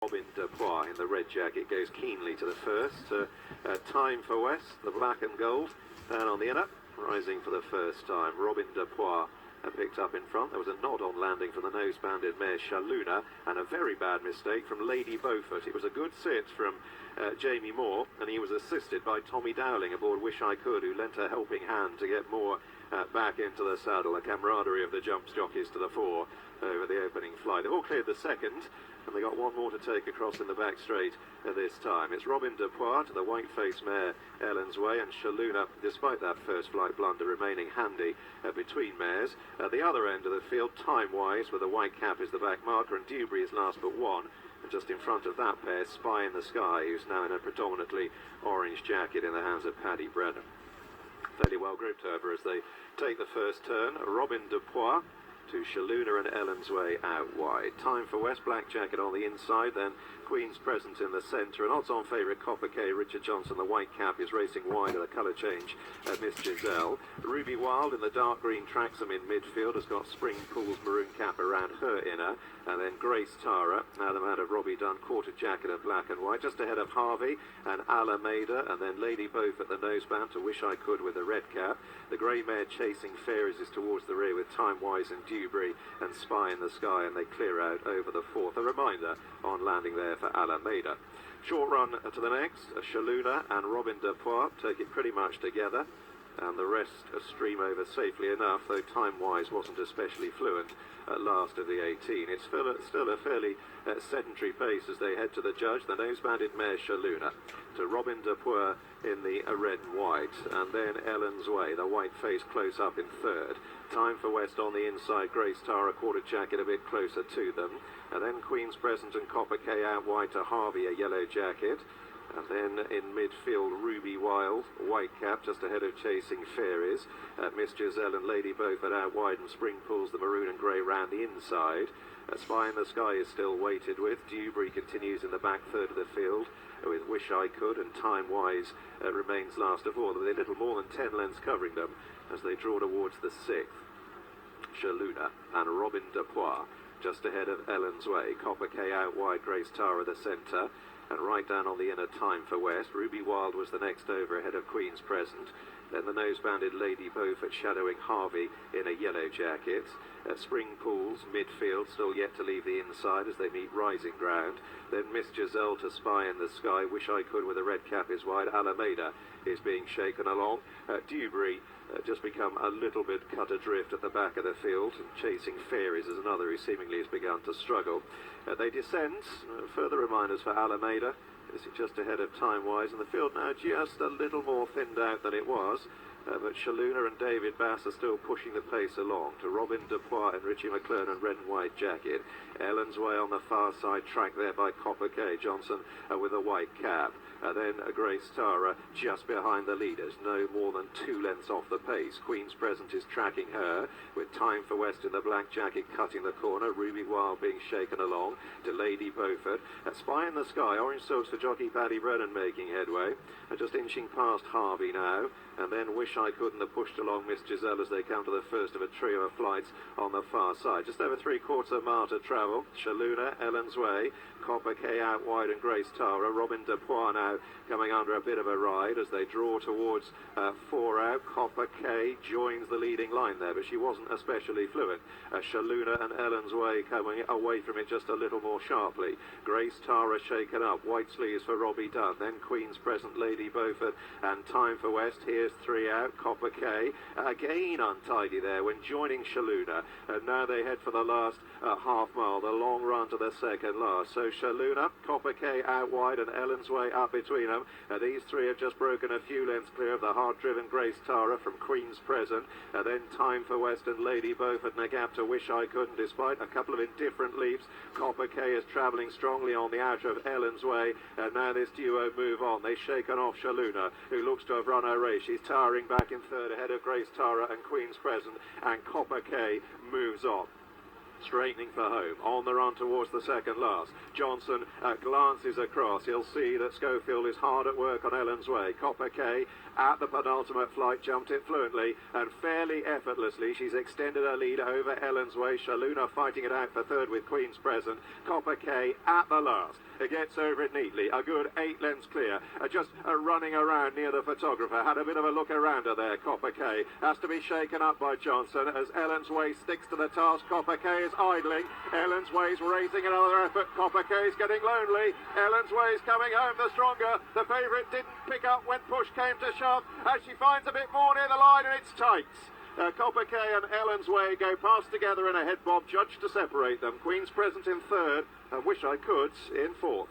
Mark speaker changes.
Speaker 1: Robin Dupois in the red jacket goes keenly to the first. Time for West, the black and gold, down on the inner, rising for the first time. Robin Dupois picked up in front. There was a nod on landing from the nose-banded mare Shaluna, and a very bad mistake from Lady Beaufort. It was a good sit from Jamie Moore, and he was assisted by Tommy Dowling aboard Wish I Could, who lent a helping hand to get Moore back into the saddle. A camaraderie of the jump jockeys to the fore over the opening flight. They've all cleared the second, and they got one more to take across in the back straight this time. It's Robin Dupois to the white-faced mare Ellen's Way, and Shaluna, despite that first flight blunder, remaining handy between mares. At the other end of the field, time-wise, with the white cap is the back marker, and Dewberry is last but one. And just in front of that pair, Spy in the Sky, who's now in a predominantly orange jacket in the hands of Paddy Brennan. Fairly well grouped, however, as they take the first turn. Robin Dupois to Shaluna and Ellen's Way out wide. Time for West, black jacket on the inside, then Queen's Present in the centre, and odds-on favourite Copper K, Richard Johnson, the white cap, is racing wide at a colour change at Miss Giselle. Ruby Wild in the dark green Traxham in midfield has got Spring Pool's maroon cap around her inner, and then Grace Tara, now the man of Robbie Dunn, quarter jacket and black and white, just ahead of Harvey and Alameda, and then Lady Beaufort, the noseband, to Wish I Could with the red cap. The grey mare Chasing Fairies is towards the rear with Time Wise and Dewberry and Spy in the Sky, and they clear out over the fourth. A reminder on landing there for Alameda. Short run to the next, Shaluna and Robin Dupois take it pretty much together, and the rest stream over safely enough, though time-wise wasn't especially fluent at last of the 18. It's still a fairly sedentary pace as they head to the judge. The nose-banded mare Shaluna to Robin Dupois in the red and white, and then Ellen's Way, the white face close up in third. Time for West on the inside, Grace Tara, quarter jacket a bit closer to them, and then Queen's Present and Copper K out wide to Harvey, a yellow jacket. And then in midfield, Ruby Wild, white cap, just ahead of Chasing Fairies. Miss Giselle and Lady Beaufort out wide, and Spring Pools, the maroon and grey, round the inside. Spy in the Sky is still weighted with. Dewberry continues in the back third of the field with Wish I Could, and Time Wise remains last of all, with a little more than 10 lengths covering them as they draw towards the sixth. Shaluna and Robin Dupois just ahead of Ellen's Way. Copper K out wide, Grace Tara the centre, and right down on the inner, Time for West. Ruby Wild was the next over ahead of Queen's Present. Then the nose-banded Lady Beaufort shadowing Harvey in a yellow jacket. Spring Pools, midfield, still yet to leave the inside as they meet rising ground. Then Miss Giselle to Spy in the Sky. Wish I Could with a red cap is wide. Alameda is being shaken along. Dewberry just become a little bit cut adrift at the back of the field, and Chasing Fairies is another who seemingly has begun to struggle. They descend. Further reminders for Alameda. Is just ahead of Time Wise, and the field now just a little more thinned out than it was. But Shaluna and David Bass are still pushing the pace along to Robin Dupois and Richie McClern and red and white jacket. Ellen's Way on the far side, tracked there by Copper K. Johnson with a white cap. Then Grace Tara just behind the leaders, no more than 2 lengths off the pace. Queen's Present is tracking her, with Time for West in the black jacket cutting the corner. Ruby Wild being shaken along to Lady Beaufort. Spy in the Sky, orange silks for jockey Paddy Brennan making headway. Just inching past Harvey now, and then Wish I Could and the pushed along Miss Giselle as they come to the first of a trio of flights on the far side. Just over 3/4 of a mile to travel. Shaluna, Ellen's Way, Copper K out wide and Grace Tara. Robin Dupois now coming under a bit of a ride as they draw towards 4 out. Copper K joins the leading line there, but she wasn't especially fluent. Shaluna and Ellen's Way coming away from it just a little more sharply. Grace Tara shaken up. White sleeves for Robbie Dunn. Then Queen's Present, Lady Beaufort, and Time for West. Here's 3 out. Copper K again untidy there when joining Shaluna. And now they head for the last half mile, the long run to the second last. So Shaluna, Copper K out wide, and Ellen's Way up between them. These three have just broken a few lengths clear of the hard-driven Grace Tara from Queen's Present. Then Time for West and Lady Beaufort in a gap to Wish I Couldn't, despite a couple of indifferent leaps. Copper K is travelling strongly on the outer of Ellen's Way, and now this duo move on. They've shaken off Shaluna, who looks to have run her race. She's towering back in third ahead of Grace Tara and Queen's Present, and Copper K moves on. straightening for home. On the run towards the second last. Johnson glances across. He'll see that Schofield is hard at work on Ellen's Way. Copper K at the penultimate flight jumped it fluently and fairly effortlessly. She's extended her lead over Ellen's Way. Shaluna fighting it out for third with Queen's Present. Copper K at the last. gets over it neatly. A good 8 lengths clear. Just running around near the photographer. Had a bit of a look around her there. Copper K has to be shaken up by Johnson as Ellen's Way sticks to the task. Copper K is idling. Ellen's Way's raising another effort. Copper K's getting lonely. Ellen's Way's coming home the stronger. The favourite didn't pick up when push came to shove as she finds a bit more near the line, and it's tight. Copper K and Ellen's Way go past together in a head bob, judged to separate them. Queen's Present in third, and Wish I Could in fourth.